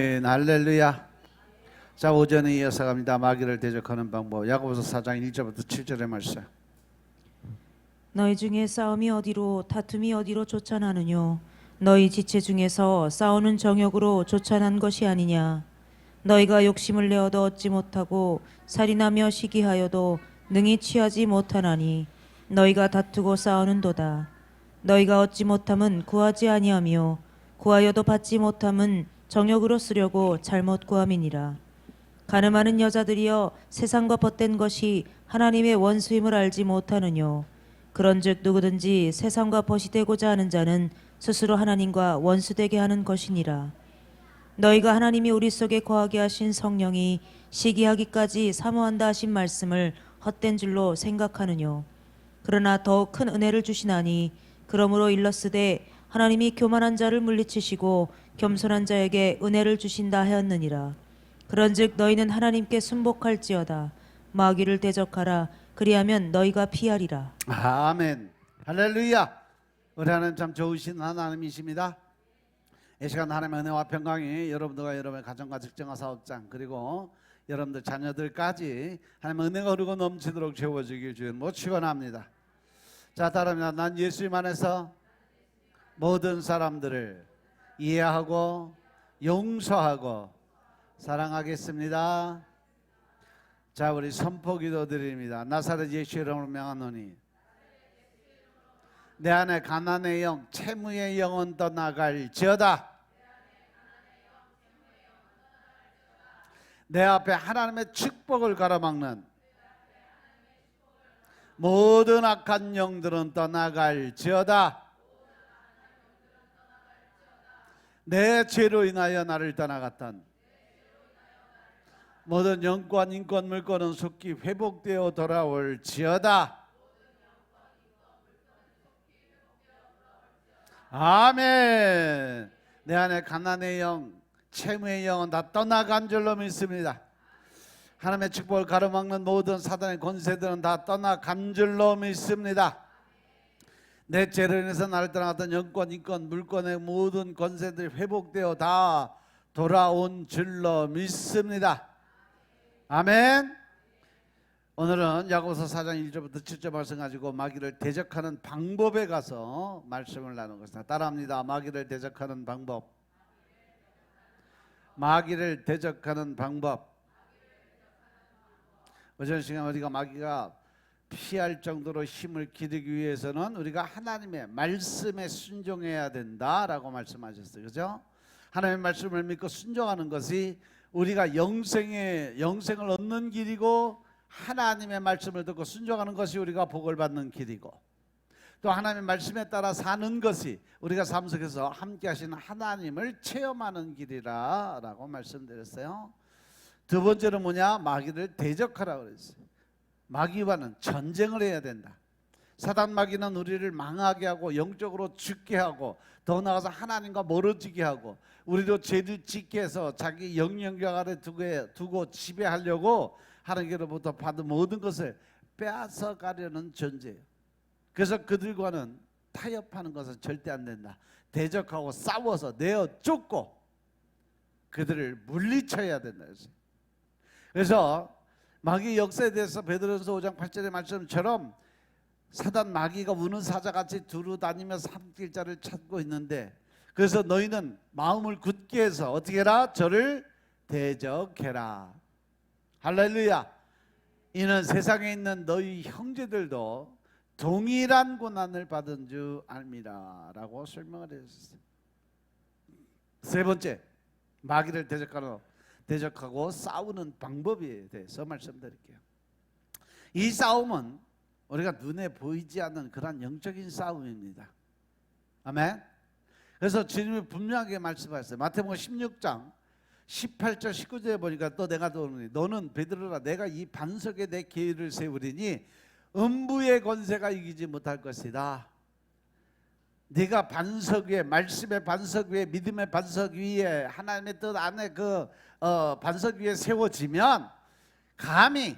할렐루야. 자, 오전에 이어서 갑니다. 마귀를 대적하는 방법. 야고보서 4장 1절부터 7절의 말씀. 너희 중에 싸움이 어디로 다툼이 어디로 쫓아나느뇨? 너희 지체 중에서 싸우는 정욕으로 쫓아난 것이 아니냐? 너희가 욕심을 내어도 얻지 못하고 살인하며 시기하여도 능히 취하지 못하나니 너희가 다투고 싸우는도다. 너희가 얻지 못함은 구하지 아니하며 구하여도 받지 못함은 정욕으로 쓰려고 잘못 구함이니라. 가늠하는 여자들이여, 세상과 벗된 것이 하나님의 원수임을 알지 못하느뇨? 그런즉 누구든지 세상과 벗이 되고자 하는 자는 스스로 하나님과 원수되게 하는 것이니라. 너희가 하나님이 우리 속에 거하게 하신 성령이 시기하기까지 사모한다 하신 말씀을 헛된 줄로 생각하느뇨? 그러나 더욱 큰 은혜를 주시나니 그러므로 일렀으되 하나님이 교만한 자를 물리치시고 겸손한 자에게 은혜를 주신다 하였느니라. 그런즉 너희는 하나님께 순복할지어다. 마귀를 대적하라. 그리하면 너희가 피하리라. 아멘. 할렐루야. 우리 하나님 참 좋으신 하나님이십니다. 이 시간 하나님의 은혜와 평강이 여러분들과 여러분의 가정과 직장과 사업장 그리고 여러분들 자녀들까지 하나님의 은혜가 흐르고 넘치도록 채워지길 주님 축원합니다. 자, 따라합니다. 난 예수님 안에서 모든 사람들을 이해하고 용서하고 사랑하겠습니다. 자, 우리 선포기도 드립니다. 나사렛 예수 이름으로 명하노니 내 안에 가난의 영, 채무의 영은 떠나갈지어다. 내 앞에 하나님의 축복을 가로막는 모든 악한 영들은 떠나갈지어다. 내 죄로 인하여 나를 떠나갔던 모든 영권, 인권, 물권은 속히 회복되어 돌아올지어다. 아멘. 내 안에 가난의 영, 채무의 영은 다 떠나간 줄로 믿습니다. 하나님의 축복을 가로막는 모든 사단의 권세들은 다 떠나간 줄로 믿습니다. 내 죄로 인해서 나를 떠나갔던 영권, 인권, 물권의 모든 권세들이 회복되어 다 돌아온 줄로 믿습니다. 아멘. 오늘은 야고보서 4장 1절부터 7절 말씀 가지고 마귀를 대적하는 방법에 가서 말씀을 나누는 것입니다. 따라합니다. 마귀를 대적하는 방법. 마귀를 대적하는 방법. 어전 시간 우리가 마귀가 피할 정도로 힘을 기르기 위해서는 우리가 하나님의 말씀에 순종해야 된다라고 말씀하셨어요. 그죠? 하나님의 말씀을 믿고 순종하는 것이 우리가 영생을 얻는 길이고, 하나님의 말씀을 듣고 순종하는 것이 우리가 복을 받는 길이고, 또 하나님의 말씀에 따라 사는 것이 우리가 삶 속에서 함께 하시는 하나님을 체험하는 길이라고 말씀드렸어요. 두 번째는 뭐냐? 마귀를 대적하라고 그랬어요. 마귀와는 전쟁을 해야 된다. 사단 마귀는 우리를 망하게 하고 영적으로 죽게 하고 더 나아가서 하나님과 멀어지게 하고 우리도 죄를 짓게 해서 자기 영향력 아래 두고 지배하려고 하나님께로부터 받은 모든 것을 빼앗아가려는 존재예요. 그래서 그들과는 타협하는 것은 절대 안 된다. 대적하고 싸워서 내어 쫓고 그들을 물리쳐야 된다. 그래서 마귀 역사에 대해서 베드로전서 5장 8절의 말씀처럼 사단 마귀가 우는 사자같이 두루 다니면서 삼킬 자를 찾고 있는데, 그래서 너희는 마음을 굳게 해서 어떻게 해라? 저를 대적해라. 할렐루야. 이는 세상에 있는 너희 형제들도 동일한 고난을 받은 줄 압니다 라고 설명을 해주셨어요. 세 번째, 마귀를 대적하고 싸우는 방법에 대해서 말씀드릴게요. 이 싸움은 우리가 눈에 보이지 않는 그런 영적인 싸움입니다. 아멘. 그래서 주님이 분명하게 말씀하셨어요. 마태복음 16장 18절 19절에 보니까 또 내가 도르니 너는 베드로라, 내가 이 반석에 내 계율을 세우리니 음부의 권세가 이기지 못할 것이다. 네가 반석 위에, 말씀의 반석 위에, 믿음의 반석 위에, 하나님의 뜻 안에 그 반석 위에 세워지면 감히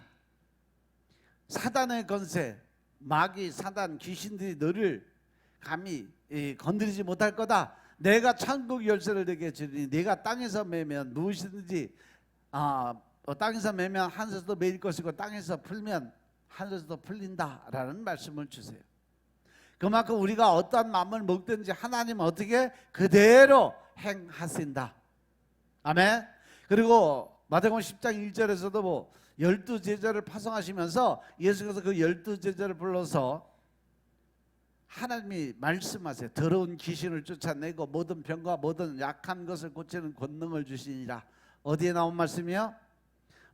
사단의 권세, 마귀, 사단, 귀신들이 너를 감히 건드리지 못할 거다. 내가 천국 열쇠를 내게 주리니 내가 땅에서 매면 무엇이든지 땅에서 매면 하늘에서도 매일 것이고 땅에서 풀면 하늘에서도 풀린다라는 말씀을 주세요. 그만큼 우리가 어떠한 마음을 먹든지 하나님은 어떻게 그대로 행하신다. 아멘. 그리고 마태복음 10장 1절에서도 뭐 12제자를 파송하시면서 예수께서 그 12제자를 불러서 하나님이 말씀하세요. 더러운 귀신을 쫓아내고 모든 병과 모든 약한 것을 고치는 권능을 주시니라. 어디에 나온 말씀이요?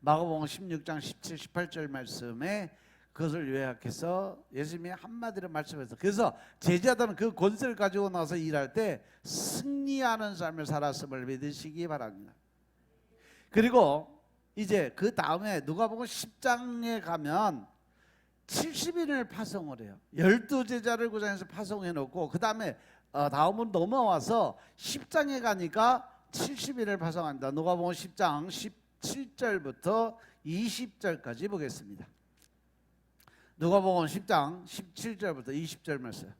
마가복음 16장 17, 18절 말씀에 그것을 요약해서 예수님이 한마디로 말씀해서, 그래서 제자들은 그 권세를 가지고 나서 일할 때 승리하는 삶을 살았음을 믿으시기 바랍니다. 그리고 이제 그 다음에 누가복음 10장에 가면 70인을 파송을 해요. 12제자를 구장해서 파송해 놓고 그 다음에 다음으로 넘어와서 10장에 가니까 70인을 파송한다. 누가복음 10장 17절부터 20절까지 보겠습니다. 누가복음 10장 17절부터 20절 말씀.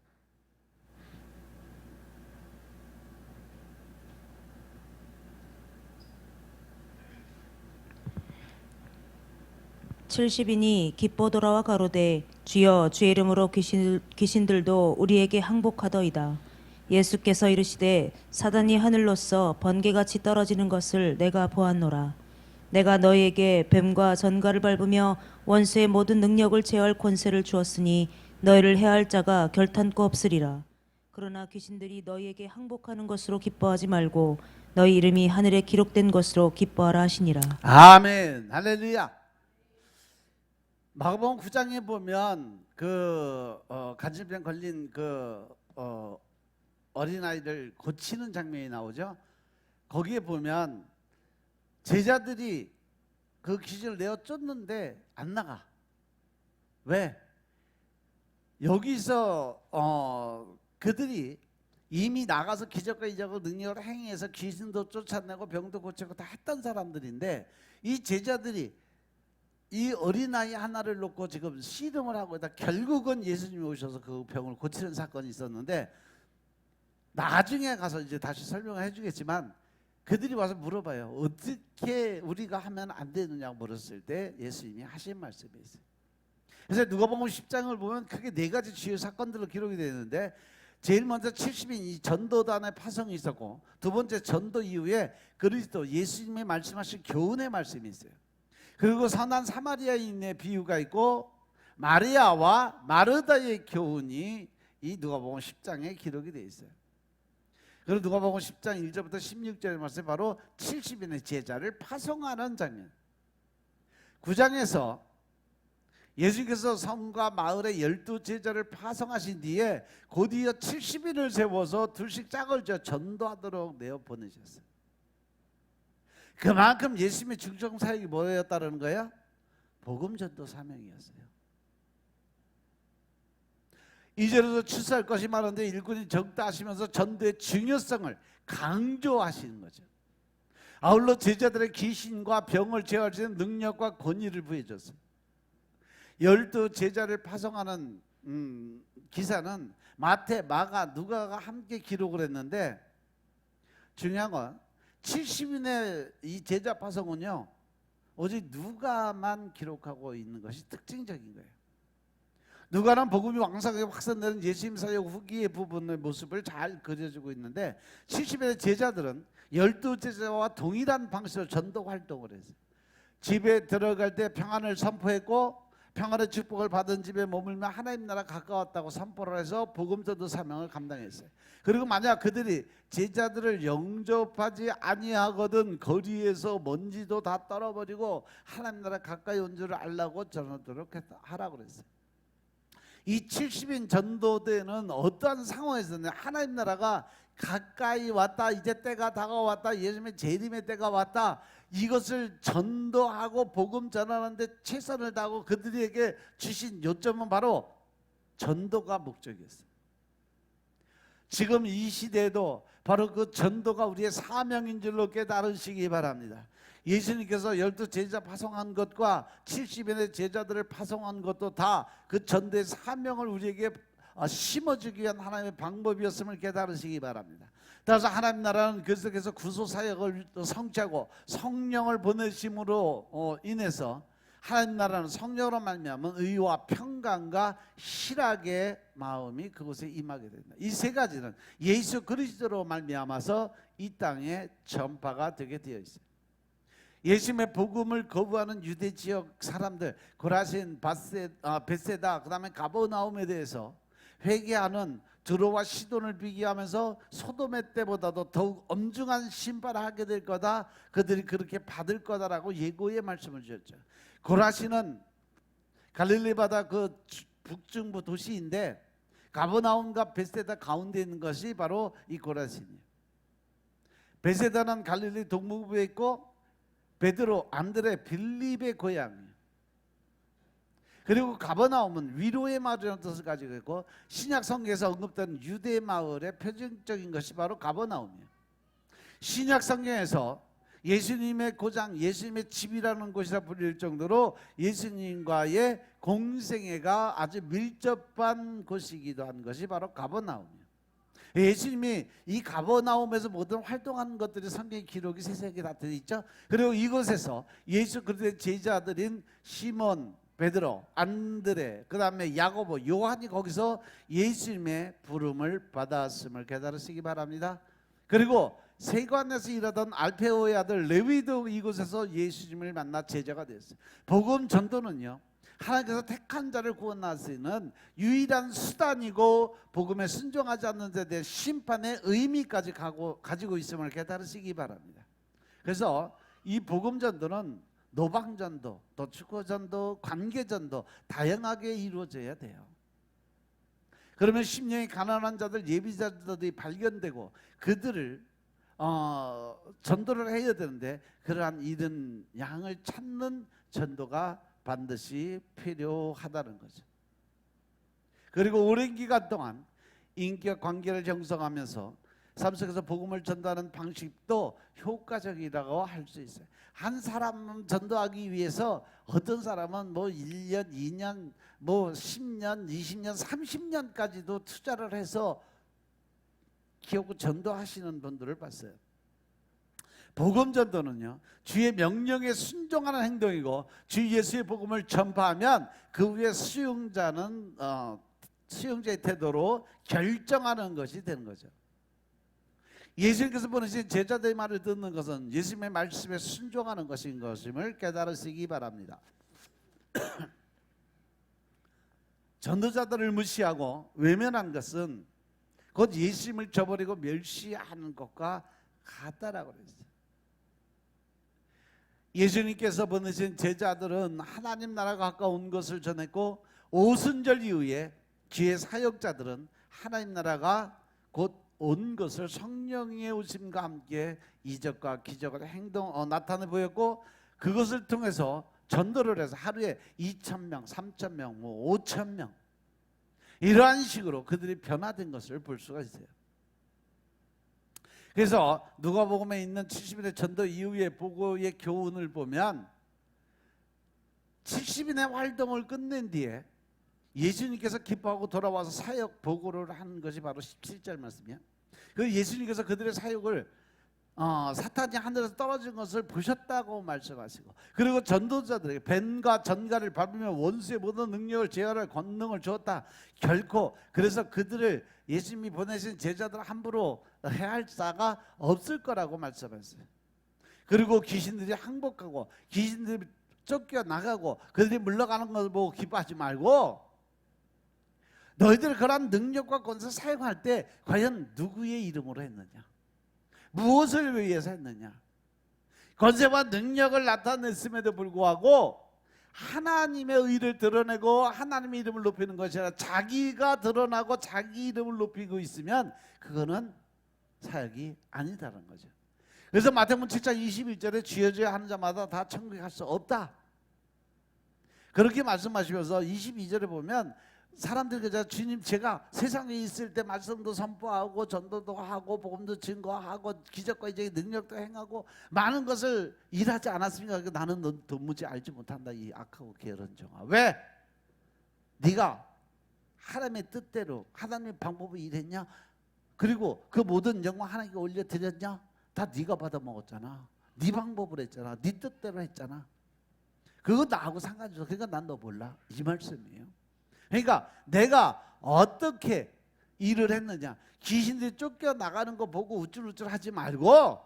칠십인이 기뻐 돌아와 가로되 주여 주의 이름으로 귀신들도 우리에게 항복하더이다. 예수께서 이르시되 사단이 하늘로서 번개같이 떨어지는 것을 내가 보았노라. 내가 너희에게 뱀과 전갈을 밟으며 원수의 모든 능력을 제어할 권세를 주었으니 너희를 해할 자가 결탄코 없으리라. 그러나 귀신들이 너희에게 항복하는 것으로 기뻐하지 말고 너희 이름이 하늘에 기록된 것으로 기뻐하라 하시니라. 아멘. 할렐루야. 마가복음 9장에 보면 그 간질병 걸린 그 어린아이들 고치는 장면이 나오죠. 거기에 보면 제자들이 그 귀신을 내어 쫓는데 안 나가. 왜? 여기서 그들이 이미 나가서 기적과 이적과 능력을 행해서 귀신도 쫓아내고 병도 고치고 다 했던 사람들인데, 이 제자들이 이 어린아이 하나를 놓고 지금 씨름을 하고 있다. 결국은 예수님이 오셔서 그 병을 고치는 사건이 있었는데, 나중에 가서 이제 다시 설명을 해주겠지만 그들이 와서 물어봐요. 어떻게 우리가 하면 안 되느냐고 물었을 때 예수님이 하신 말씀이 있어요. 그래서 누가복음 10장을 보면 크게 네 가지 주요 사건들로 기록이 되는데, 제일 먼저 70인 이 전도단의 파송이 있었고, 두 번째 전도 이후에 그리스도 예수님이 말씀하신 교훈의 말씀이 있어요. 그리고 선한 사마리아인의 비유가 있고 마리아와 마르다의 교훈이 이 누가복음 10장에 기록이 되어 있어요. 그리고 누가복음 10장 1절부터 16절의 말씀, 바로 70인의 제자를 파송하는 장면. 9장에서 예수께서 성과 마을에 12제자를 파송하신 뒤에 곧이어 70인을 세워서 둘씩 짝을 져 전도하도록 내어 보내셨어요. 그만큼 예수님의 중정 사역이 뭐였다는 거예요? 복음 전도 사명이었어요. 이제로도 출세할 것이 많은데 일꾼이 적다 하시면서 전도의 중요성을 강조하시는 거죠. 아울러 제자들의 귀신과 병을 제어할 수 있는 능력과 권위를 부여줬어요. 12제자를 파송하는 기사는 마태, 마가, 누가가 함께 기록을 했는데, 중요한 건 70인의 이 제자 파송은요, 오직 누가만 기록하고 있는 것이 특징적인 거예요. 누가는 복음이 왕성하게 확산되는 예수님 사역 후기의 부분의 모습을 잘 그려주고 있는데, 70인의 제자들은 12제자와 동일한 방식으로 전도 활동을 했어요. 집에 들어갈 때 평안을 선포했고, 평안의 축복을 받은 집에 머물며 하나님 나라 가까웠다고 선포를 해서 복음 전도 사명을 감당했어요. 그리고 만약 그들이 제자들을 영접하지 아니하거든 거리에서 먼지도 다 떨어버리고 하나님 나라 가까이 온 줄을 알라고 전하도록 하라고 그랬어요. 이 70인 전도대는 어떠한 상황에서는 하나님 나라가 가까이 왔다, 이제 때가 다가왔다, 예수님의 재림의 때가 왔다, 이것을 전도하고 복음 전하는데 최선을 다하고 그들에게 주신 요점은 바로 전도가 목적이었어요. 지금 이 시대에도 바로 그 전도가 우리의 사명인 줄로 깨달으시기 바랍니다. 예수님께서 12제자 파송한 것과 70인의 제자들을 파송한 것도 다 그 전도의 사명을 우리에게 심어주기 위한 하나님의 방법이었음을 깨달으시기 바랍니다. 따라서 하나님 나라는 계속해서 구속 사역을 성취하고 성령을 보내심으로 인해서 하나님 나라는 성령으로 말미암은 의와 평강과 희락의 마음이 그곳에 임하게 된다. 이 세 가지는 예수 그리스도로 말미암아서 이 땅에 전파가 되게 되어 있어요. 예수님의 복음을 거부하는 유대 지역 사람들, 고라신, 벳세다, 그다음에 가버나움에 대해서 회개하는 드로와 시돈을 비교하면서 소돔의 때보다도 더욱 엄중한 심판을 하게 될 거다. 그들이 그렇게 받을 거다라고 예고의 말씀을 주셨죠. 고라신은 갈릴리 바다 그 북중부 도시인데 가버나움과 벳세다 가운데 있는 것이 바로 이 고라신이에요. 벳세다는 갈릴리 동부부에 있고 베드로, 안드레, 빌립의 고향이에요. 그리고 가버나움은 위로의 마을이라는 뜻을 가지고 있고 신약 성경에서 언급된 유대 마을의 표징적인 것이 바로 가버나움이에요. 신약 성경에서 예수님의 고장, 예수님의 집이라는 곳이라 불릴 정도로 예수님과의 공생애가 아주 밀접한 곳이기도 한 것이 바로 가버나움이에요. 예수님이 이 가버나움에서 모든 활동하는 것들이 성경 기록이 세세하게 다 들어있죠. 그리고 이곳에서 예수 그리스도의 제자들인 시몬, 베드로, 안드레, 그 다음에 야고보, 요한이 거기서 예수님의 부름을 받았음을 깨달으시기 바랍니다. 그리고 세관에서 일하던 알페오의 아들 레위도 이곳에서 예수님을 만나 제자가 되었어요. 복음 전도는요, 하나님께서 택한 자를 구원하시는 유일한 수단이고 복음에 순종하지 않는 자에 대한 심판의 의미까지 가지고 있음을 깨달으시기 바랍니다. 그래서 이 복음 전도는 노방전도, 또 축구전도, 관계전도 다양하게 이루어져야 돼요. 그러면 심령이 가난한 자들, 예비자들이 발견되고 그들을 전도를 해야 되는데 그러한 잃은 양을 찾는 전도가 반드시 필요하다는 거죠. 그리고 오랜 기간 동안 인격과 관계를 형성하면서 삶 속에서 복음을 전도하는 방식도 효과적이라고 할 수 있어요. 한 사람 전도하기 위해서 어떤 사람은 뭐 1년, 2년, 뭐 10년, 20년, 30년까지도 투자를 해서 기업을 전도하시는 분들을 봤어요. 복음 전도는요, 주의 명령에 순종하는 행동이고 주 예수의 복음을 전파하면 그 위에 수용자의 태도로 결정하는 것이 되는 거죠. 예수님께서 보내신 제자들의 말을 듣는 것은 예수님의 말씀에 순종하는 것인 것임을 깨달으시기 바랍니다. 전도자들을 무시하고 외면한 것은 곧 예수님을 저버리고 멸시하는 것과 같다라고 그랬어요. 예수님께서 보내신 제자들은 하나님 나라가 가까운 것을 전했고 오순절 이후에 주의 사역자들은 하나님 나라가 곧 온 것을 성령의 오심과 함께 이적과 기적을 나타내 보였고 그것을 통해서 전도를 해서 하루에 2,000명, 3,000명, 5,000명 이러한 식으로 그들이 변화된 것을 볼 수가 있어요. 그래서 누가복음에 있는 70인의 전도 이후의 보고의 교훈을 보면 70인의 활동을 끝낸 뒤에 예수님께서 기뻐하고 돌아와서 사역 보고를 한 것이 바로 17절 말씀이에요. 그 예수님께서 그들의 사역을 사탄이 하늘에서 떨어진 것을 보셨다고 말씀하시고 그리고 전도자들에게 뱀과 전갈을 밟으며 원수의 모든 능력을 제어할 권능을 주었다. 결코 그래서 그들을 예수님이 보내신 제자들 함부로 해할 자가 없을 거라고 말씀하셨어요. 그리고 귀신들이 항복하고 귀신들이 쫓겨나가고 그들이 물러가는 것을 보고 기뻐하지 말고 너희들 그런 능력과 권세 사용할 때 과연 누구의 이름으로 했느냐, 무엇을 위해서 했느냐. 권세와 능력을 나타냈음에도 불구하고 하나님의 의를 드러내고 하나님의 이름을 높이는 것이 아니라 자기가 드러나고 자기 이름을 높이고 있으면 그거는 사역이 아니다라는 거죠. 그래서 마태복음 7장 21절에 주여 하는 자마다 다 천국에 갈 수 없다 그렇게 말씀하시면서 22절에 보면 사람들이 주님 제가 세상에 있을 때 말씀도 선포하고 전도도 하고 복음도 증거하고 기적과 이적의 능력도 행하고 많은 것을 일하지 않았습니까? 나는 넌 도무지 알지 못한다 이 악하고 게으른 종아. 왜? 네가 하나님의 뜻대로 하나님의 방법을 일했냐? 그리고 그 모든 영광 하나님께 올려드렸냐? 다 네가 받아 먹었잖아. 네 방법으로 했잖아. 네 뜻대로 했잖아. 그거 나하고 상관없어. 그러니까 난 너 몰라. 이 말씀이에요. 그러니까 내가 어떻게 일을 했느냐, 귀신들이 쫓겨나가는 거 보고 우쭐우쭐 하지 말고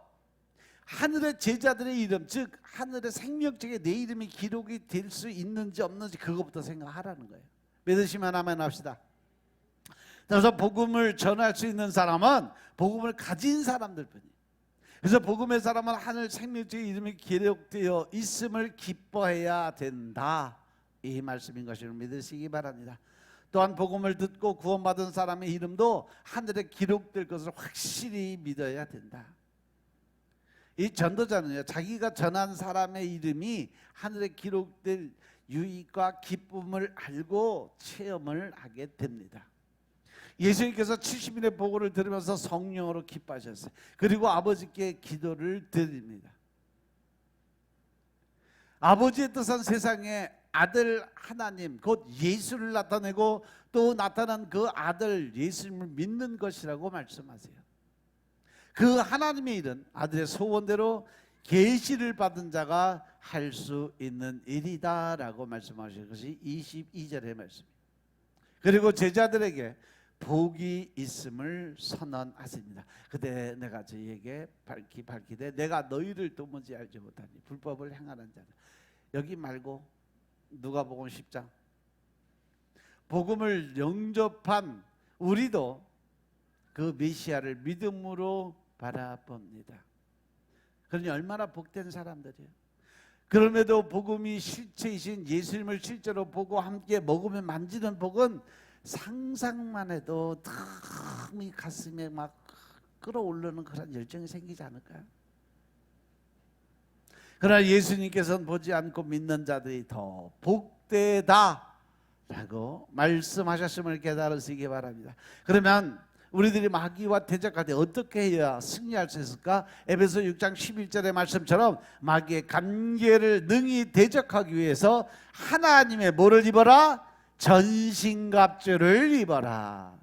하늘의 제자들의 이름, 즉 하늘의 생명책에 내 이름이 기록이 될 수 있는지 없는지 그것부터 생각하라는 거예요. 믿으시면 아멘 합시다. 그래서 복음을 전할 수 있는 사람은 복음을 가진 사람들 뿐이에요. 그래서 복음의 사람은 하늘 생명책의 이름이 기록되어 있음을 기뻐해야 된다, 이 말씀인 것을 믿으시기 바랍니다. 또한 복음을 듣고 구원받은 사람의 이름도 하늘에 기록될 것을 확실히 믿어야 된다. 이 전도자는요, 자기가 전한 사람의 이름이 하늘에 기록될 유익과 기쁨을 알고 체험을 하게 됩니다. 예수님께서 70일의 보고를 들으면서 성령으로 기뻐하셨어요. 그리고 아버지께 기도를 드립니다. 아버지의 뜻은 세상에 아들 하나님 곧 예수를 나타내고 또 나타난 그 아들 예수님을 믿는 것이라고 말씀하세요. 그 하나님의 일은 아들의 소원대로 계시를 받은 자가 할 수 있는 일이다라고 말씀하신 것이 22절의 말씀입니다. 그리고 제자들에게 복이 있음을 선언하십니다. 그때 내가 저희에게 밝히되 내가 너희를 도무지 알지 못하니 불법을 행하는 자들. 여기 말고 누가복음 10장, 복음을 영접한 우리도 그 메시아를 믿음으로 바라봅니다. 그러니 얼마나 복된 사람들이에요. 그럼에도 복음이 실체이신 예수님을 실제로 보고 함께 먹으며 만지는 복은 상상만 해도 이 가슴에 막 끌어오르는 그런 열정이 생기지 않을까요? 그러나 예수님께서는 보지 않고 믿는 자들이 더 복되다라고 말씀하셨음을 깨달으시기 바랍니다. 그러면 우리들이 마귀와 대적할 때 어떻게 해야 승리할 수 있을까? 에베소 6장 11절의 말씀처럼 마귀의 간계를 능히 대적하기 위해서 하나님의 뭐를 입어라? 전신갑주를 입어라.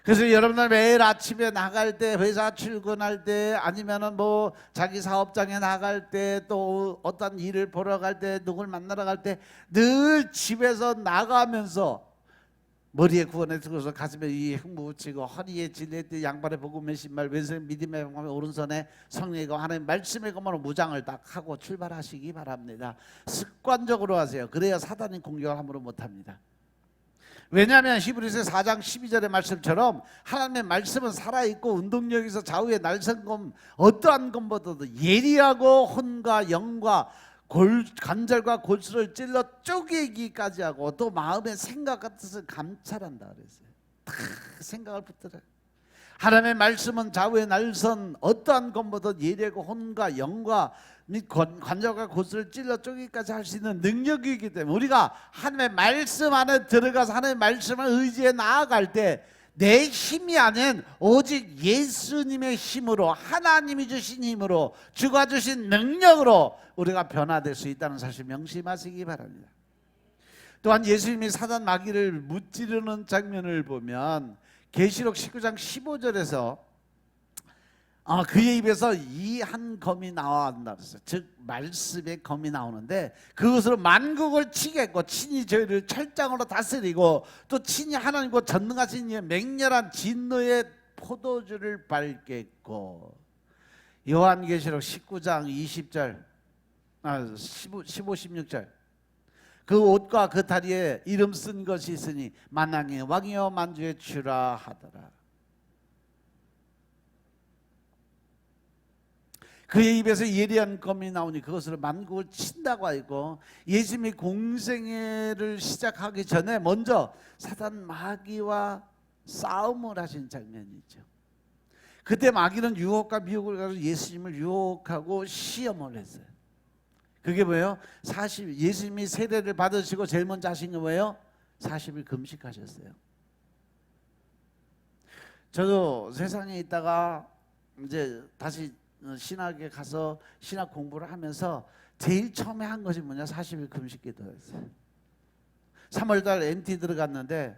그래서 여러분들 매일 아침에 나갈 때, 회사 출근할 때, 아니면은 뭐 자기 사업장에 나갈 때, 또 어떤 일을 보러 갈 때, 누굴 만나러 갈 때 늘 집에서 나가면서 머리에 구원에 들어서 가슴에 이 흠부 붙이고 허리에 진레띠 양발에 복음의 신발 왼손에 믿음의 방패 오른손에 성령이고 하나님 말씀의 검으로 무장을 딱 하고 출발하시기 바랍니다. 습관적으로 하세요. 그래야 사단이 공격을 함부로 못합니다. 왜냐하면 히브리서 4장 12절의 말씀처럼 하나님의 말씀은 살아있고 운동력에서 좌우의 날선검 어떠한 검보다도 예리하고 혼과 영과 관절과 골수를 찔러 쪼개기까지 하고 또 마음의 생각과 뜻을 감찰한다 그랬어요. 다 생각을 붙들어요. 하나님의 말씀은 좌우의 날선 어떠한 검보다 예리하고 혼과 영과 및 관절과 골수를 찔러 쪼개기까지 할 수 있는 능력이기 때문에 우리가 하나님의 말씀 안에 들어가서 하나님의 말씀을 의지해 나아갈 때 내 힘이 아닌 오직 예수님의 힘으로, 하나님이 주신 힘으로, 주가 주신 능력으로 우리가 변화될 수 있다는 사실 명심하시기 바랍니다. 또한 예수님이 사단 마귀를 무찌르는 장면을 보면 계시록 19장 15절에서 그의 입에서 이 한 검이 나온다 그랬어요. 즉 말씀의 검이 나오는데 그것으로 만국을 치겠고 친히 저희를 철장으로 다스리고 또 친히 하나님과 전능하신 이의 맹렬한 진노의 포도주를 밟겠고. 요한계시록 19장 20절 15, 16절 그 옷과 그 다리에 이름 쓴 것이 있으니 만왕의 왕이여 만주의 주라 하더라. 그의 입에서 예리한 검이 나오니 그것으로 만국을 친다고 하고 예수님이 공생애를 시작하기 전에 먼저 사단 마귀와 싸움을 하신 장면이 있죠. 그때 마귀는 유혹과 미혹을 가지고 예수님을 유혹하고 시험을 했어요. 그게 뭐예요? 예수님이 세례를 받으시고 제일 먼저 하신 게 뭐예요? 40일 금식하셨어요. 저도 세상에 있다가 이제 다시 신학에 가서 신학 공부를 하면서 제일 처음에 한 것이 뭐냐? 40일 금식 기도였어요. 3월달 MT 들어갔는데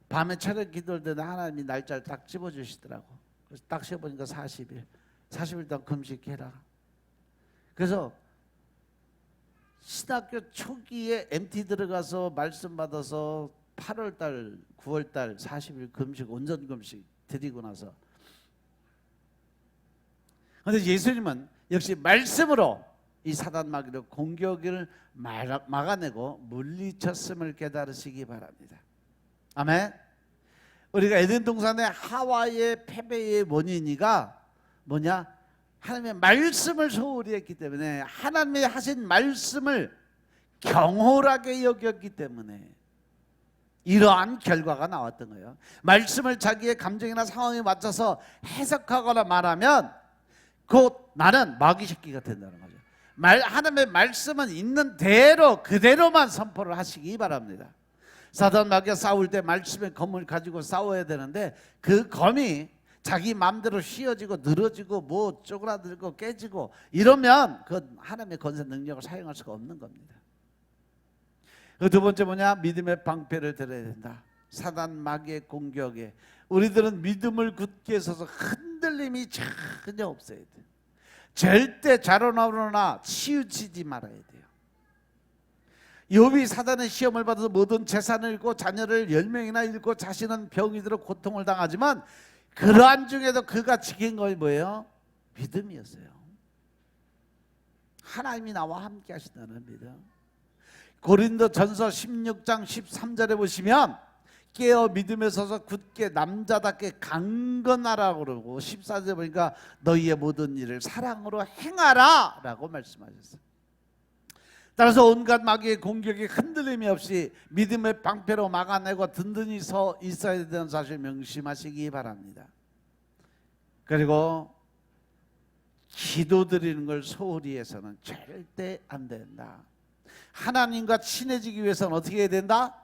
밤에 철학 기도할 때는 하나님이 날짜를 딱 집어주시더라고. 그래서 딱 세어보니까 40일 동안 금식해라. 그래서 신학교 초기에 MT 들어가서 말씀 받아서 8월달 9월달 40일 금식 온전 금식 드리고 나서, 그런데 예수님은 역시 말씀으로 이 사단 마귀의 공격을 막아내고 물리쳤음을 깨달으시기 바랍니다. 아멘. 우리가 에덴 동산의 하와의 패배의 원인이가 뭐냐? 하나님의 말씀을 소홀히 했기 때문에, 하나님의 하신 말씀을 경홀하게 여겼기 때문에 이러한 결과가 나왔던 거예요. 말씀을 자기의 감정이나 상황에 맞춰서 해석하거나 말하면 곧 나는 마귀 새끼가 된다는 거죠. 하나님의 말씀은 있는 대로 그대로만 선포를 하시기 바랍니다. 사단 마귀가 싸울 때 말씀의 검을 가지고 싸워야 되는데, 그 검이 자기 마음대로 휘어지고 늘어지고 뭐 쪼그라들고 깨지고 이러면 그 하나님의 권세 능력을 사용할 수가 없는 겁니다. 그 두 번째 뭐냐? 믿음의 방패를 들어야 된다. 사단 마귀의 공격에 우리들은 믿음을 굳게 서서 흔들림이 전혀 없어야 돼요. 절대 좌로나로나 치우치지 말아야 돼요. 욥이 사단의 시험을 받아서 모든 재산을 잃고 자녀를 10명이나 잃고 자신은 병이 들어 고통을 당하지만, 그러한 중에도 그가 지킨 건 뭐예요? 믿음이었어요. 하나님이 나와 함께 하신다는 믿음. 고린도전서 16장 13절에 보시면 깨어 믿음에 서서 굳게 남자답게 강건하라고 그러고, 14절에 보니까 너희의 모든 일을 사랑으로 행하라 라고 말씀하셨어요. 따라서 온갖 마귀의 공격이 흔들림이 없이 믿음의 방패로 막아내고 든든히 서 있어야 되는 사실 명심하시기 바랍니다. 그리고 기도드리는 걸 소홀히 해서는 절대 안 된다. 하나님과 친해지기 위해서는 어떻게 해야 된다?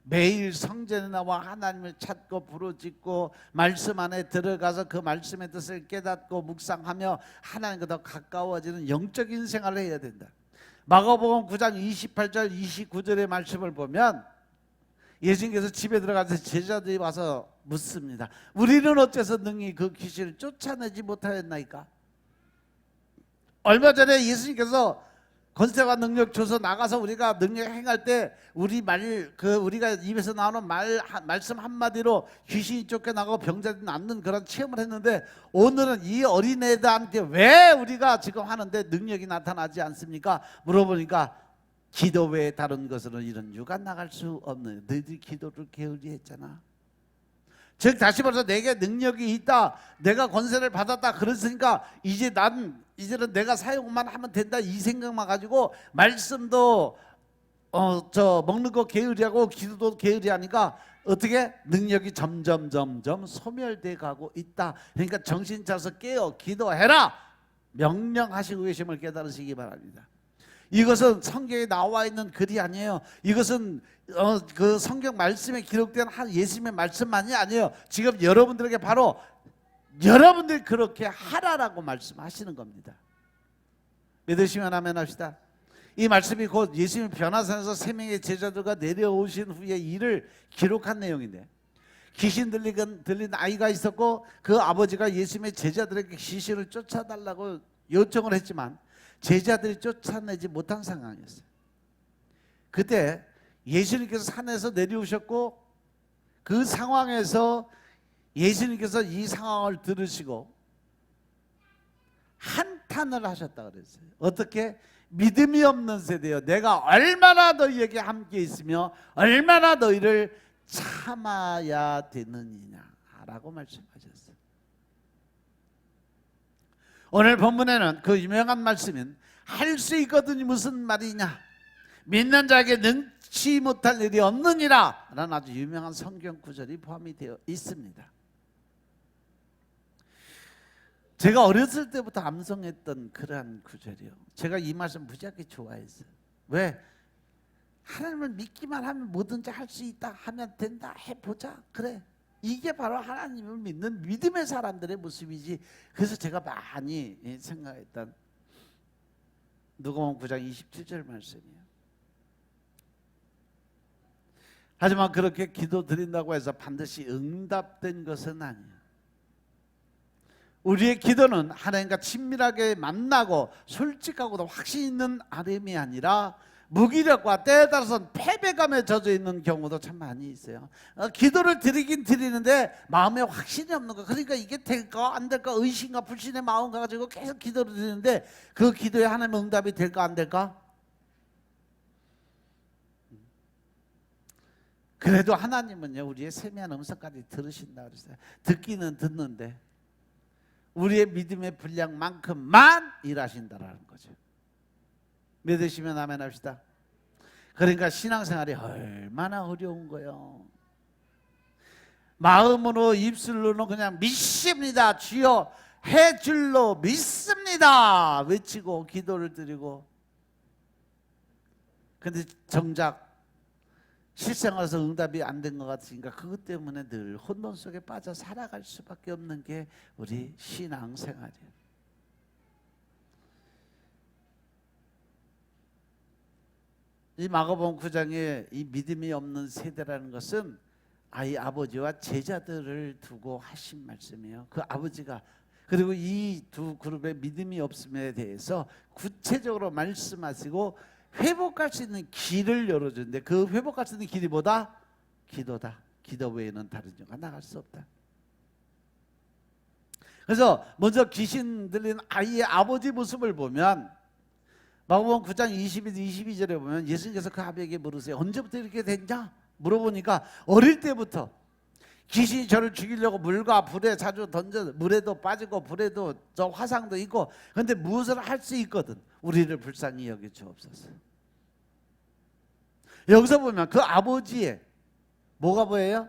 매일 성전에 나와 하나님을 찾고 부르짖고 말씀 안에 들어가서 그 말씀의 뜻을 깨닫고 묵상하며 하나님과 더 가까워지는 영적인 생활을 해야 된다. 마가복음 9장 28절 29절의 말씀을 보면 예수님께서 집에 들어가서 제자들이 와서 묻습니다. 우리는 어째서 능히 그 귀신을 쫓아내지 못하였나이까? 얼마 전에 예수님께서 권세와 능력 줘서 나가서 우리가 능력 행할 때 우리가 입에서 나오는 말씀 한마디로 귀신이 쫓겨나고 병자들이 낫는 그런 체험을 했는데, 오늘은 이 어린애들한테 왜 우리가 지금 하는데 능력이 나타나지 않습니까? 물어보니까 기도 외에 다른 것으로는 이런 유가 나갈 수 없는, 너희들이 기도를 게을리 했잖아. 즉 다시 말해서 내게 능력이 있다, 내가 권세를 받았다, 그랬으니까 이제는 내가 사용만 하면 된다, 이 생각만 가지고 말씀도 먹는 거 게으리하고 기도도 게으리하니까 어떻게 능력이 점점 소멸돼 가고 있다. 그러니까 정신 차려서 깨어 기도해라 명령하시고 계심을 깨달으시기 바랍니다. 이것은 성경에 나와 있는 글이 아니에요. 이것은 그 성경 말씀에 기록된 한 예수님의 말씀만이 아니에요. 지금 여러분들에게 바로 여러분들이 그렇게 하라라고 말씀하시는 겁니다. 믿으시면 아멘 합시다. 이 말씀이 곧 예수님이 변화산에서 3명의 제자들과 내려오신 후에 일을 기록한 내용인데, 귀신 들린 아이가 있었고 그 아버지가 예수님의 제자들에게 귀신을 쫓아달라고 요청을 했지만 제자들이 쫓아내지 못한 상황이었어요. 그때 예수님께서 산에서 내려오셨고, 그 상황에서 예수님께서 이 상황을 들으시고 한탄을 하셨다 그랬어요. 어떻게? 믿음이 없는 세대여, 내가 얼마나 너희에게 함께 있으며 얼마나 너희를 참아야 되느냐라고 말씀하셨어요. 오늘 본문에는 그 유명한 말씀인 할 수 있거든이 무슨 말이냐, 믿는 자에게 능치 못할 일이 없느니라 라는 아주 유명한 성경 구절이 포함이 되어 있습니다. 제가 어렸을 때부터 암송했던 그러한 구절이요. 제가 이 말씀 무지하게 좋아했어요. 왜? 하나님을 믿기만 하면 뭐든지 할 수 있다, 하면 된다, 해보자, 그래. 이게 바로 하나님을 믿는 믿음의 사람들의 모습이지. 그래서 제가 많이 생각했던 누가복음 9장 27절 말씀이에요. 하지만 그렇게 기도 드린다고 해서 반드시 응답된 것은 아니에요. 우리의 기도는 하나님과 친밀하게 만나고 솔직하고도 확신 있는 아뢰음이 아니라 무기력과 때에 따라서는 패배감에 젖어 있는 경우도 참 많이 있어요. 기도를 드리긴 드리는데 마음에 확신이 없는 거. 그러니까 이게 될까 안 될까 의심과 불신의 마음 가지고 계속 기도를 드리는데 그 기도에 하나님의 응답이 될까 안 될까? 그래도 하나님은요 우리의 세미한 음성까지 들으신다 그랬어요. 듣기는 듣는데 우리의 믿음의 분량만큼만 일하신다라는 거죠. 믿으시면 아멘 합시다. 그러니까 신앙생활이 얼마나 어려운 거예요. 마음으로 입술로는 그냥 믿습니다 주여 해줄로 믿습니다 외치고 기도를 드리고, 근데 정작 실생활에서 응답이 안 된 것 같으니까 그것 때문에 늘 혼돈 속에 빠져 살아갈 수밖에 없는 게 우리 신앙생활이에요. 이 마가복음 9장에 이 믿음이 없는 세대라는 것은 아이 아버지와 제자들을 두고 하신 말씀이에요. 그 아버지가 그리고 이 두 그룹의 믿음이 없음에 대해서 구체적으로 말씀하시고 회복할 수 있는 길을 열어주는데 그 회복할 수 있는 길이 뭐다? 기도다. 기도 외에는 다른 데가 나갈 수 없다. 그래서 먼저 귀신 들린 아이의 아버지 모습을 보면 마가복음 9장 22절에 보면 예수님께서 그 아비에게 물으세요. 언제부터 이렇게 됐냐? 물어보니까 어릴 때부터 귀신이 저를 죽이려고 물과 불에 자주 던져 물에도 빠지고 불에도 저 화상도 있고 그런데 무엇을 할 수 있거든. 우리를 불쌍히 여겨 주옵소서. 여기서 보면 그 아버지의 뭐가 보여요?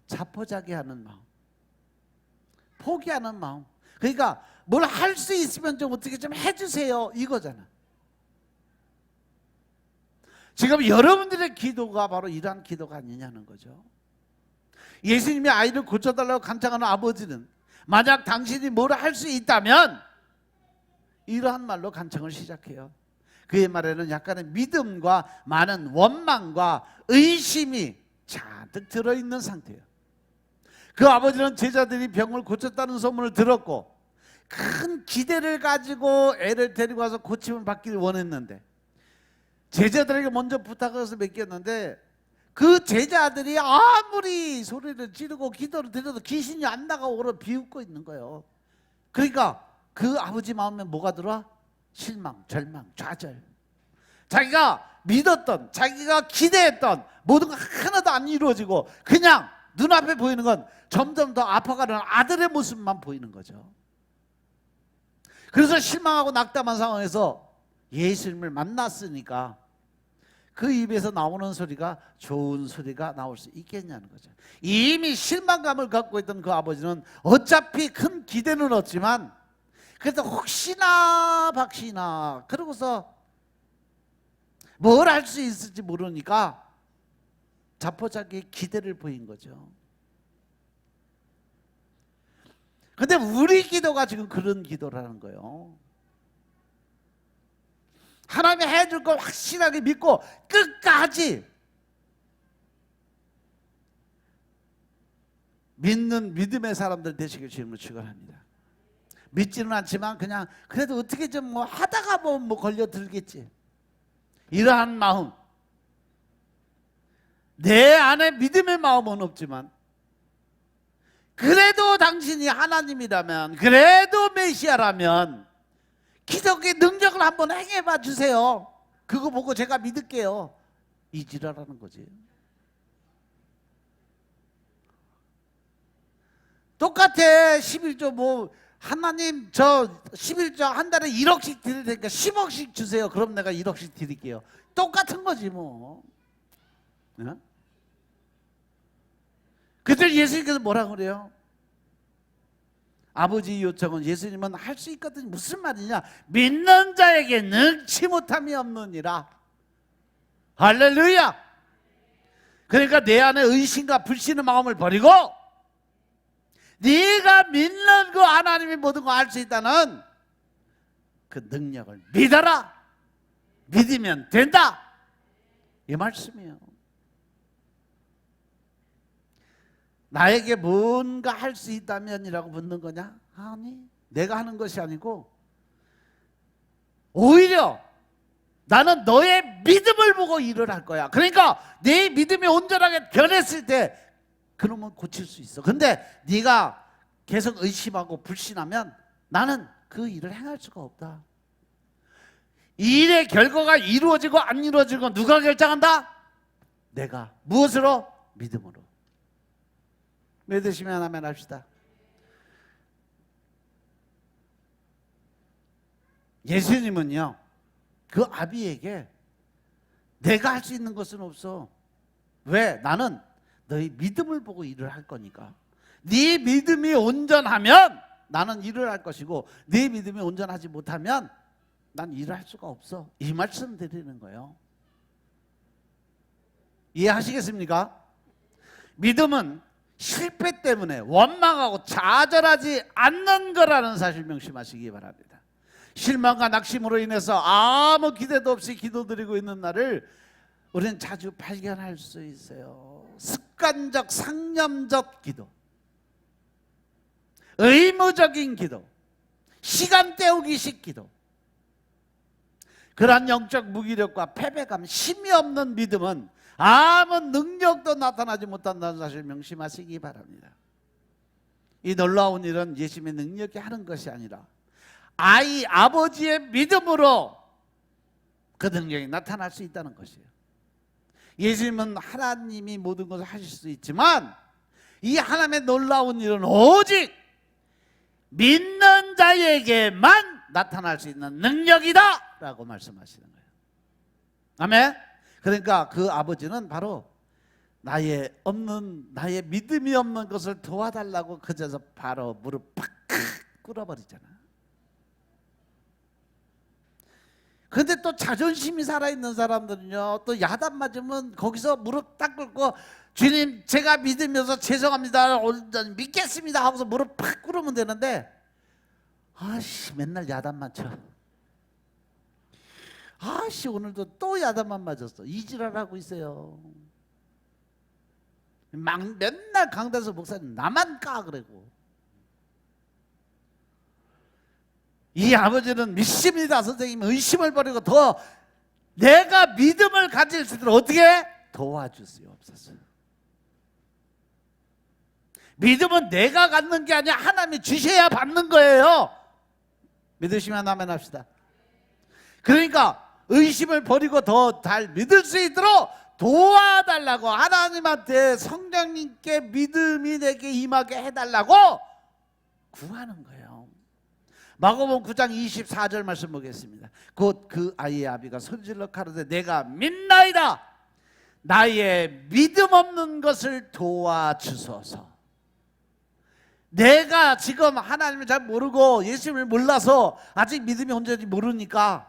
자포자기하는 마음, 포기하는 마음. 그러니까 뭘 할 수 있으면 좀 어떻게 좀 해주세요 이거잖아. 지금 여러분들의 기도가 바로 이러한 기도가 아니냐는 거죠. 예수님이 아이를 고쳐달라고 간청하는 아버지는 만약 당신이 뭘 할 수 있다면 이러한 말로 간청을 시작해요. 그의 말에는 약간의 믿음과 많은 원망과 의심이 잔뜩 들어있는 상태예요. 그 아버지는 제자들이 병을 고쳤다는 소문을 들었고 큰 기대를 가지고 애를 데리고 와서 고침을 받기를 원했는데 제자들에게 먼저 부탁해서 맡겼는데 그 제자들이 아무리 소리를 지르고 기도를 드려도 귀신이 안 나가고 오늘 비웃고 있는 거예요. 그러니까 그 아버지 마음에 뭐가 들어와? 실망, 절망, 좌절. 자기가 믿었던, 자기가 기대했던 모든 거 하나도 안 이루어지고 그냥 눈앞에 보이는 건 점점 더 아파가는 아들의 모습만 보이는 거죠. 그래서 실망하고 낙담한 상황에서 예수님을 만났으니까 그 입에서 나오는 소리가 좋은 소리가 나올 수 있겠냐는 거죠. 이미 실망감을 갖고 있던 그 아버지는 어차피 큰 기대는 없지만 그래도 혹시나 박시나 그러고서 뭘 할 수 있을지 모르니까 자포자기 기대를 보인 거죠. 근데 우리 기도가 지금 그런 기도라는 거예요. 하나님이 해줄 걸 확실하게 믿고 끝까지 믿는 믿음의 사람들 되시길 주님으로 축원합니다. 믿지는 않지만 그냥 그래도 어떻게 좀 뭐 하다가 뭐 걸려들겠지. 이러한 마음. 내 안에 믿음의 마음은 없지만 그래도 당신이 하나님이라면 그래도 메시아라면 기적의 능력을 한번 행해봐 주세요. 그거 보고 제가 믿을게요. 이 지랄하는 거지. 똑같아. 11조 뭐 하나님 저 11조 한 달에 1억씩 드릴 테니까 10억씩 주세요. 그럼 내가 1억씩 드릴게요. 똑같은 거지 뭐. 어? 그때 예수님께서 뭐라고 그래요? 아버지 요청은 예수님은 할 수 있거든요. 무슨 말이냐? 믿는 자에게 능치 못함이 없느니라. 할렐루야. 그러니까 내 안에 의심과 불신의 마음을 버리고 네가 믿는 그 하나님이 모든 거 알 수 있다는 그 능력을 믿어라. 믿으면 된다. 이 말씀이에요. 나에게 뭔가 할 수 있다면이라고 묻는 거냐? 아니, 내가 하는 것이 아니고 오히려 나는 너의 믿음을 보고 일을 할 거야. 그러니까 네 믿음이 온전하게 변했을 때 그놈은 고칠 수 있어. 근데 네가 계속 의심하고 불신하면 나는 그 일을 행할 수가 없다. 이 일의 결과가 이루어지고 안 이루어지고 누가 결정한다? 내가. 무엇으로? 믿음으로. 믿으시면 아멘 합시다. 예수님은요, 그 아비에게 내가 할 수 있는 것은 없어. 왜? 나는 너희 믿음을 보고 일을 할 거니까. 네 믿음이 온전하면 나는 일을 할 것이고, 네 믿음이 온전하지 못하면 난 일을 할 수가 없어. 이 말씀 드리는 거예요. 이해하시겠습니까? 믿음은 실패 때문에 원망하고 좌절하지 않는 거라는 사실 명심하시기 바랍니다. 실망과 낙심으로 인해서 아무 기대도 없이 기도드리고 있는 나를 우리는 자주 발견할 수 있어요. 습관적 상념적 기도, 의무적인 기도, 시간 때우기식 기도, 그러한 영적 무기력과 패배감, 힘이 없는 믿음은 아무 능력도 나타나지 못한다는 사실 명심하시기 바랍니다. 이 놀라운 일은 예수님의 능력이 하는 것이 아니라 아버지의 믿음으로 그 능력이 나타날 수 있다는 것이에요. 예수님은 하나님이 모든 것을 하실 수 있지만 이 하나님의 놀라운 일은 오직 믿는 자에게만 나타날 수 있는 능력이다 라고 말씀하시는 거예요. 아멘. 그러니까 그 아버지는 바로 나의 믿음이 없는 것을 도와달라고 그저서 바로 무릎 팍 꿇어버리잖아. 근데 또 자존심이 살아있는 사람들은요, 또 야단 맞으면 거기서 무릎 딱 꿇고 주님 제가 믿으면서 죄송합니다, 온전히 믿겠습니다 하고서 무릎 팍 꿇으면 되는데, 아씨 맨날 야단 맞춰. 아씨 오늘도 또 야단만 맞았어. 이지랄하고 있어요. 맨날 강단서 목사님 나만 까 그러고. 이 아버지는 믿습니다 선생님, 의심을 버리고 더 내가 믿음을 가질 수 있도록 어떻게 도와주시옵소서. 믿음은 내가 갖는 게 아니라 하나님이 주셔야 받는 거예요. 믿으시면 아멘 합시다. 그러니까 의심을 버리고 더 잘 믿을 수 있도록 도와달라고, 하나님한테 성령님께 믿음이 내게 임하게 해달라고 구하는 거예요. 마가복음 9장 24절 말씀 보겠습니다. 곧 그 아이의 아비가 소리질러 가로되 내가 믿나이다, 나의 믿음 없는 것을 도와주소서. 내가 지금 하나님을 잘 모르고 예수님을 몰라서 아직 믿음이 온전히 모르니까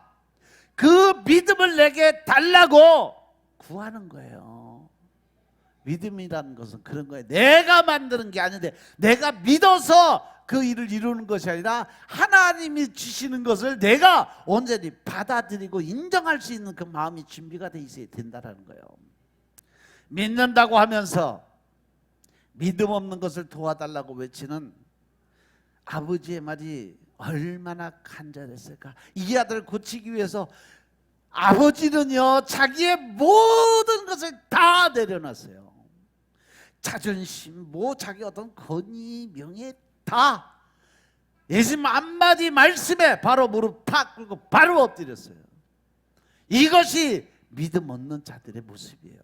그 믿음을 내게 달라고 구하는 거예요. 믿음이라는 것은 그런 거예요. 내가 만드는 게 아닌데, 내가 믿어서 그 일을 이루는 것이 아니라 하나님이 주시는 것을 내가 온전히 받아들이고 인정할 수 있는 그 마음이 준비가 돼 있어야 된다는 거예요. 믿는다고 하면서 믿음 없는 것을 도와달라고 외치는 아버지의 말이 얼마나 간절했을까. 이 아들을 고치기 위해서 아버지는요 자기의 모든 것을 다 내려놨어요. 자존심, 자기 어떤 권위, 명예 다 예수님 한마디 말씀에 바로 무릎 팍 꿇고 바로 엎드렸어요. 이것이 믿음 없는 자들의 모습이에요.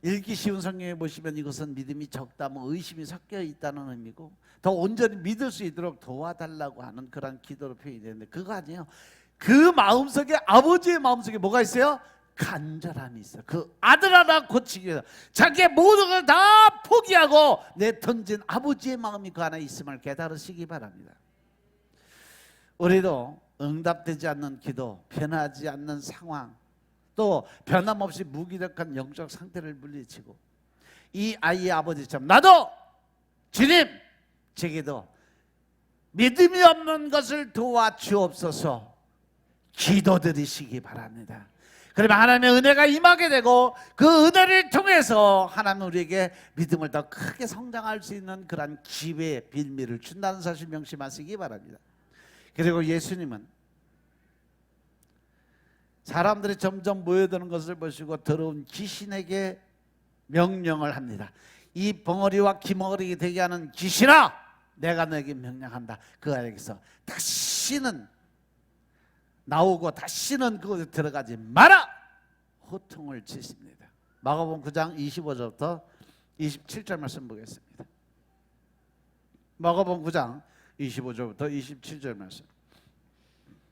읽기 쉬운 성경에 보시면 이것은 믿음이 적다, 의심이 섞여 있다는 의미고, 더 온전히 믿을 수 있도록 도와달라고 하는 그런 기도로 표현이 되는데, 그거 아니에요. 그 마음속에, 아버지의 마음속에 뭐가 있어요? 간절함이 있어요. 그 아들 하나 고치기 위해서 자기의 모든 걸 다 포기하고 내 던진 아버지의 마음이 그 안에 있음을 깨달으시기 바랍니다. 우리도 응답되지 않는 기도, 변하지 않는 상황, 또 변함없이 무기력한 영적 상태를 물리치고 이 아이의 아버지처럼 나도 주님 제게도 믿음이 없는 것을 도와주옵소서 기도드리시기 바랍니다. 그러면 하나님의 은혜가 임하게 되고 그 은혜를 통해서 하나님 우리에게 믿음을 더 크게 성장할 수 있는 그런 기회의 빌미를 준다는 사실 명심하시기 바랍니다. 그리고 예수님은 사람들이 점점 모여드는 것을 보시고 더러운 귀신에게 명령을 합니다. 이 벙어리와 기머거리게 되게 하는 귀신아, 내가 너에게 명령한다. 그 안에서 다시는 나오고 다시는 그곳에 들어가지 마라, 호통을 치십니다. 마가복음 9장 25절부터 27절 말씀 보겠습니다. 마가복음 9장 25절부터 27절 말씀.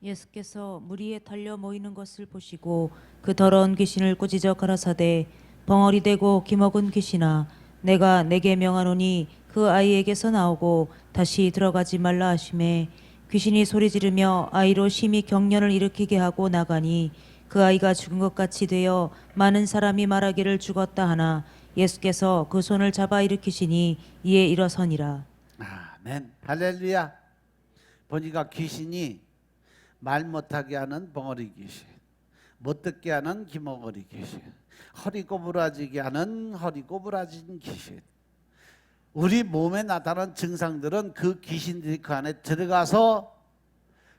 예수께서 무리에 달려 모이는 것을 보시고 그 더러운 귀신을 꾸짖어 가라사대 벙어리 되고 기먹은 귀신아, 내가 내게 명하노니 그 아이에게서 나오고 다시 들어가지 말라 하시매, 귀신이 소리 지르며 아이로 심히 경련을 일으키게 하고 나가니 그 아이가 죽은 것 같이 되어 많은 사람이 말하기를 죽었다 하나 예수께서 그 손을 잡아 일으키시니 이에 일어서니라. 아멘, 할렐루야. 보니까 귀신이 말 못하게 하는 벙어리 귀신, 못 듣게 하는 기머거리 귀신, 허리 꼬부라지게 하는 허리 꼬부라진 귀신, 우리 몸에 나타나는 증상들은 그 귀신들이 그 안에 들어가서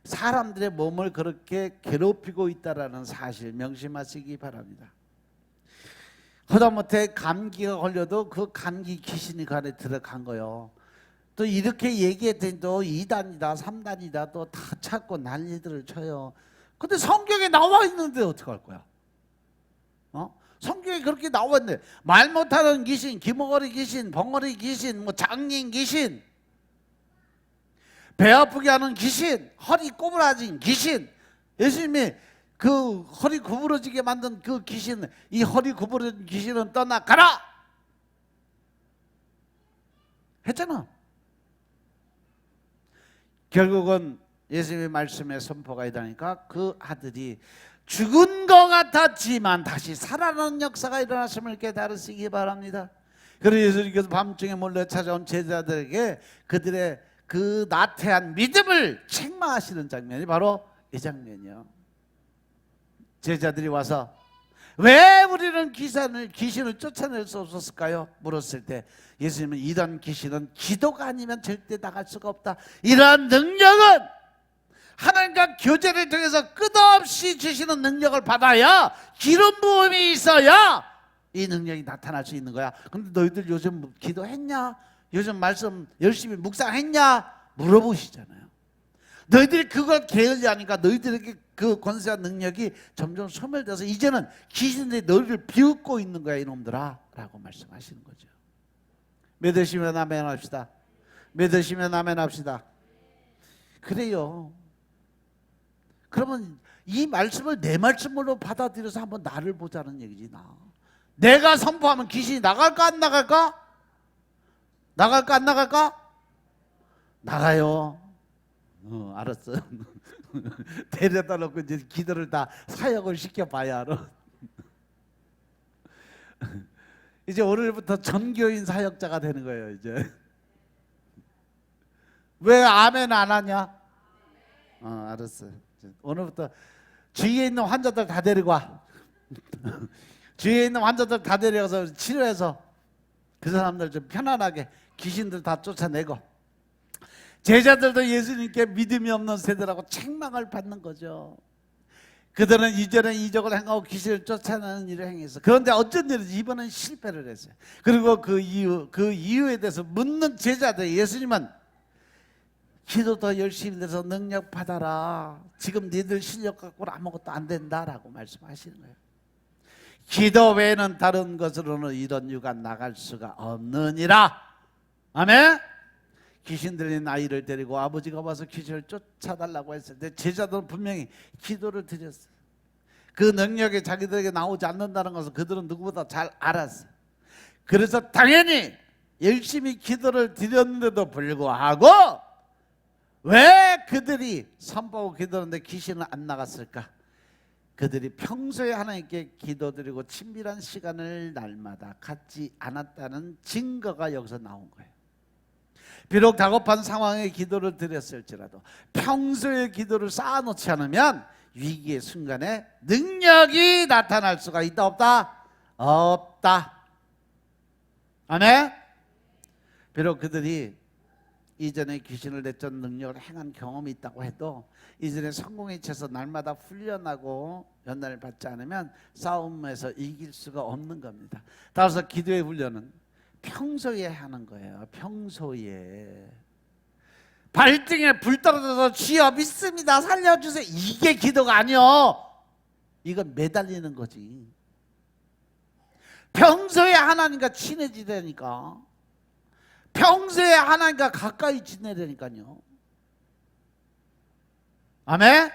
사람들의 몸을 그렇게 괴롭히고 있다는 사실 명심하시기 바랍니다. 하다못해 감기가 걸려도 그 감기 귀신이 그 안에 들어간 거요. 또 이렇게 얘기했더니 또 2단이다 3단이다 또 다 찾고 난리들을 쳐요. 근데 성경에 나와 있는데 어떡할 거야? 성경에 그렇게 나와 있는데 말 못하는 귀신, 기머거리 귀신, 벙어리 귀신, 뭐 장님 귀신, 배 아프게 하는 귀신, 허리 꼬부라진 귀신, 예수님이 그 허리 구부러지게 만든 그 귀신, 이 허리 구부러진 귀신은 떠나가라 했잖아. 결국은 예수님의 말씀에 선포가 일어나니까 그 아들이 죽은 것 같았지만 다시 살아나는 역사가 일어났음을 깨달으시기 바랍니다. 그래서 예수님께서 밤중에 몰래 찾아온 제자들에게 그들의 그 나태한 믿음을 책망하시는 장면이 바로 이 장면이요. 제자들이 와서 왜 우리는 귀신을 쫓아낼 수 없었을까요? 물었을 때 예수님은 이런 귀신은 기도가 아니면 절대 나갈 수가 없다. 이러한 능력은 하나님과 교제를 통해서 끝없이 주시는 능력을 받아야, 기름 부음이 있어야 이 능력이 나타날 수 있는 거야. 근데 너희들 요즘 기도했냐? 요즘 말씀 열심히 묵상했냐? 물어보시잖아요. 너희들이 그걸 게을리하니까 너희들에게 그 권세와 능력이 점점 소멸돼서 이제는 귀신들이 너희를 비웃고 있는 거야 이놈들아 라고 말씀하시는 거죠. 믿으시면 아멘 합시다. 믿으시면 아멘 합시다. 그래요. 그러면 이 말씀을 내 말씀으로 받아들여서 한번 나를 보자는 얘기지. 내가 선포하면 귀신이 나갈까 안 나갈까? 나갈까 안 나갈까? 나가요. 알았어. 데려다 놓고 이제 기도를 다 사역을 시켜봐야 알아. 이제 오늘부터 전교인 사역자가 되는 거예요. 이제 왜 아멘 안 하냐? 알았어. 오늘부터 주위에 있는 환자들 다 데리고 와. 주위에 있는 환자들 다 데려가서 치료해서 그 사람들 좀 편안하게 귀신들 다 쫓아내고, 제자들도 예수님께 믿음이 없는 세대라고 책망을 받는 거죠. 그들은 이전에 이적을 행하고 귀신을 쫓아내는 일을 행했어. 그런데 어쩐 일인지 이번엔 실패를 했어요. 그리고 그 이유에 대해서 묻는 제자들, 예수님은 기도 더 열심히 해서 능력 받아라. 지금 니들 실력 갖고는 아무것도 안 된다라고 말씀하시는 거예요. 기도 외에는 다른 것으로는 이런 유가 나갈 수가 없느니라. 아멘. 귀신 들린 아이를 데리고 아버지가 와서 귀신을 쫓아달라고 했을 때 제자들은 분명히 기도를 드렸어요. 그 능력이 자기들에게 나오지 않는다는 것을 그들은 누구보다 잘 알았어요. 그래서 당연히 열심히 기도를 드렸는데도 불구하고 왜 그들이 선포하고 기도하는데 귀신은 안 나갔을까? 그들이 평소에 하나님께 기도드리고 친밀한 시간을 날마다 갖지 않았다는 증거가 여기서 나온 거예요. 비록 다급한 상황에 기도를 드렸을지라도 평소에 기도를 쌓아놓지 않으면 위기의 순간에 능력이 나타날 수가 있다 없다? 없다. 아멘. 비록 그들이 이전에 귀신을 내쫓는 능력을 행한 경험이 있다고 해도 이전에 성공에 채서 날마다 훈련하고 연단을 받지 않으면 싸움에서 이길 수가 없는 겁니다. 따라서 기도의 훈련은 평소에 하는 거예요. 평소에. 발등에 불 떨어져서 주여 믿습니다 살려주세요, 이게 기도가 아니요. 이건 매달리는 거지. 평소에 하나님과 친해지려니까, 평소에 하나님과 가까이 지내려니까요. 아멘.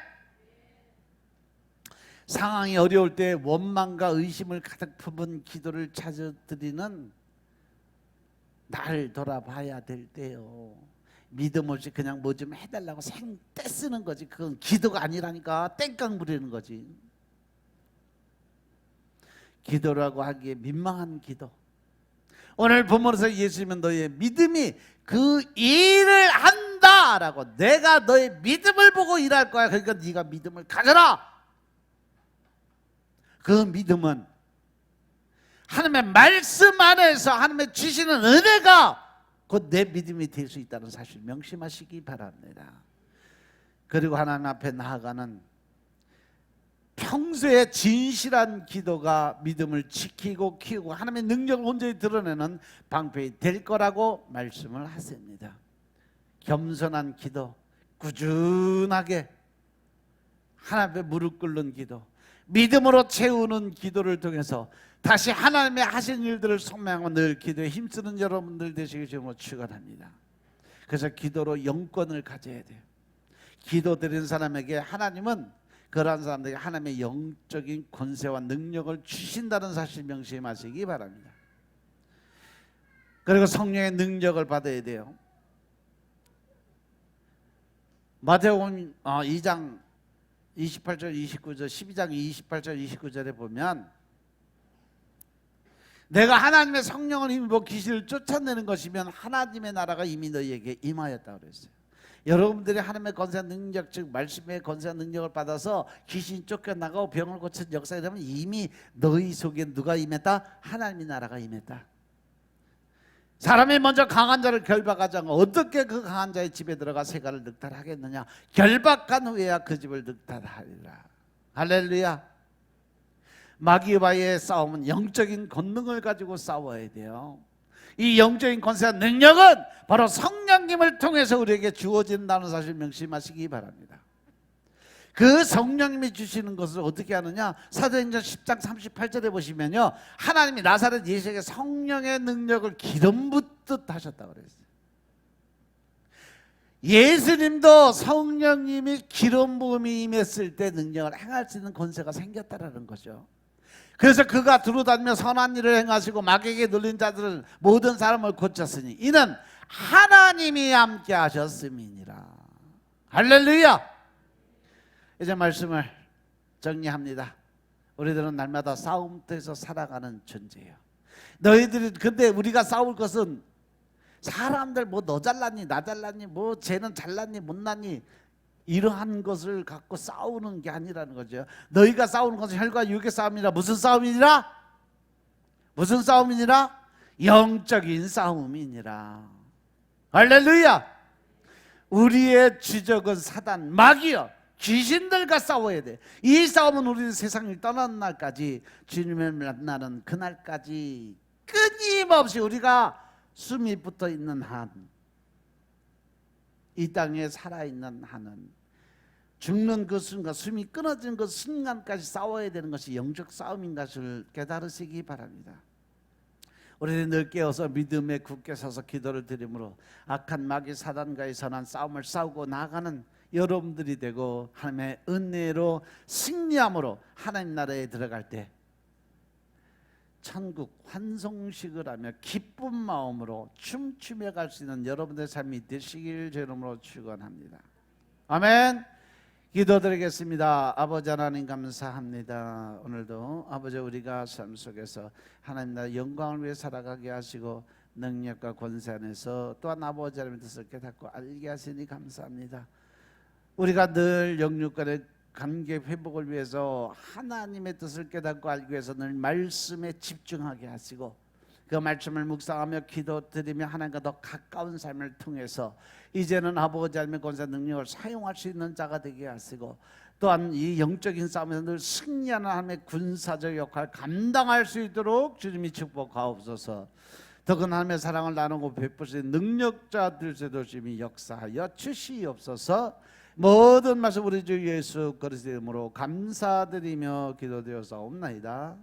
상황이 어려울 때 원망과 의심을 가득 품은 기도를 찾아드리는 날 돌아봐야 될 때요. 믿음 없이 그냥 뭐 좀 해달라고 생떼 쓰는 거지. 그건 기도가 아니라니까. 땡깡 부리는 거지. 기도라고 하기에 민망한 기도. 오늘 본문에서 예수님은 너의 믿음이 그 일을 한다라고, 내가 너의 믿음을 보고 일할 거야. 그러니까 네가 믿음을 가져라. 그 믿음은 하나님의 말씀 안에서 하나님의 주시는 은혜가 곧 내 믿음이 될 수 있다는 사실 명심하시기 바랍니다. 그리고 하나님 앞에 나아가는 평소에 진실한 기도가 믿음을 지키고 키우고 하나님의 능력을 온전히 드러내는 방편이 될 거라고 말씀을 하십니다. 겸손한 기도, 꾸준하게 하나님 앞에 무릎 꿇는 기도, 믿음으로 채우는 기도를 통해서 다시 하나님의 하신 일들을 소망하고 늘 기도에 힘쓰는 여러분들 되시길 주님으로 축원합니다. 그래서 기도로 영권을 가져야 돼요. 기도 드리는 사람에게 하나님은 그러한 사람들에게 하나님의 영적인 권세와 능력을 주신다는 사실 명심하시기 바랍니다. 그리고 성령의 능력을 받아야 돼요. 마태복음 2장 28절 29절, 12장 28절 29절에 보면 내가 하나님의 성령을 힘입어 귀신을 쫓아내는 것이면 하나님의 나라가 이미 너희에게 임하였다고 그랬어요. 여러분들이 하나님의 권세 능력, 즉 말씀의 권세 능력을 받아서 귀신 쫓겨나고 병을 고친 역사가 되면 이미 너희 속에 누가 임했다? 하나님의 나라가 임했다. 사람이 먼저 강한 자를 결박하지 않고 어떻게 그 강한 자의 집에 들어가 세가를 늑탈하겠느냐? 결박한 후에야 그 집을 늑탈하리라. 할렐루야. 마귀와의 싸움은 영적인 권능을 가지고 싸워야 돼요. 이 영적인 권세와 능력은 바로 성령님을 통해서 우리에게 주어진다는 사실 명심하시기 바랍니다. 그 성령님이 주시는 것을 어떻게 하느냐? 사도행전 10장 38절에 보시면요, 하나님이 나사렛 예수에게 성령의 능력을 기름 붓듯 하셨다고 그랬어요. 예수님도 성령님이 기름 부음이 임했을 때 능력을 행할 수 있는 권세가 생겼다라는 거죠. 그래서 그가 두루다니며 선한 일을 행하시고 마귀에게 눌린 자들을 모든 사람을 고쳤으니 이는 하나님이 함께 하셨음이니라. 할렐루야. 이제 말씀을 정리합니다. 우리들은 날마다 싸움터에서 살아가는 존재예요. 너희들이, 근데 우리가 싸울 것은 사람들 뭐 너 잘났니 나 잘났니 뭐 쟤는 잘났니 못났니 이러한 것을 갖고 싸우는 게 아니라는 거죠. 너희가 싸우는 것은 혈과 육의 싸움이라. 무슨 싸움이니라? 무슨 싸움이니라? 영적인 싸움이니라. 할렐루야. 우리의 주적은 사단, 마귀여, 귀신들과 싸워야 돼. 이 싸움은 우리 세상을 떠나는 날까지, 주님을 만나는 그날까지 끊임없이 우리가 숨이 붙어 있는 한, 이 땅에 살아있는 한은 죽는 그 순간, 숨이 끊어지는 그 순간까지 싸워야 되는 것이 영적 싸움인 것을 깨달으시기 바랍니다. 우리는 늘 깨어서 믿음에 굳게 서서 기도를 드림으로 악한 마귀 사단과의 선한 싸움을 싸우고 나아가는 여러분들이 되고 하나님의 은혜로 승리함으로 하나님 나라에 들어갈 때 천국 환송식을 하며 기쁜 마음으로 춤추며 갈 수 있는 여러분들의 삶이 되시길 제 이름으로 축원합니다. 아멘. 기도드리겠습니다. 아버지 하나님 감사합니다. 오늘도 아버지 우리가 삶 속에서 하나님 나라 영광을 위해 살아가게 하시고 능력과 권세 안에서 또한 아버지 하나님의 뜻을 깨닫고 알게 하시니 감사합니다. 우리가 늘 영육간에 관계 회복을 위해서 하나님의 뜻을 깨닫고 알기 위해서 늘 말씀에 집중하게 하시고 그 말씀을 묵상하며 기도드리며 하나님과 더 가까운 삶을 통해서 이제는 아버지 하나님의 권세 능력을 사용할 수 있는 자가 되게 하시고 또한 이 영적인 싸움에서 늘 승리하는 하나님의 군사적 역할을 감당할 수 있도록 주님이 축복하옵소서. 더큰 하나님의 사랑을 나누고 베푸시는 능력자들 세도 주님이 역사하여 주시옵소서. 모든 말씀 우리 주 예수 그리스도의 이름으로 감사드리며 기도드려사옵나이다.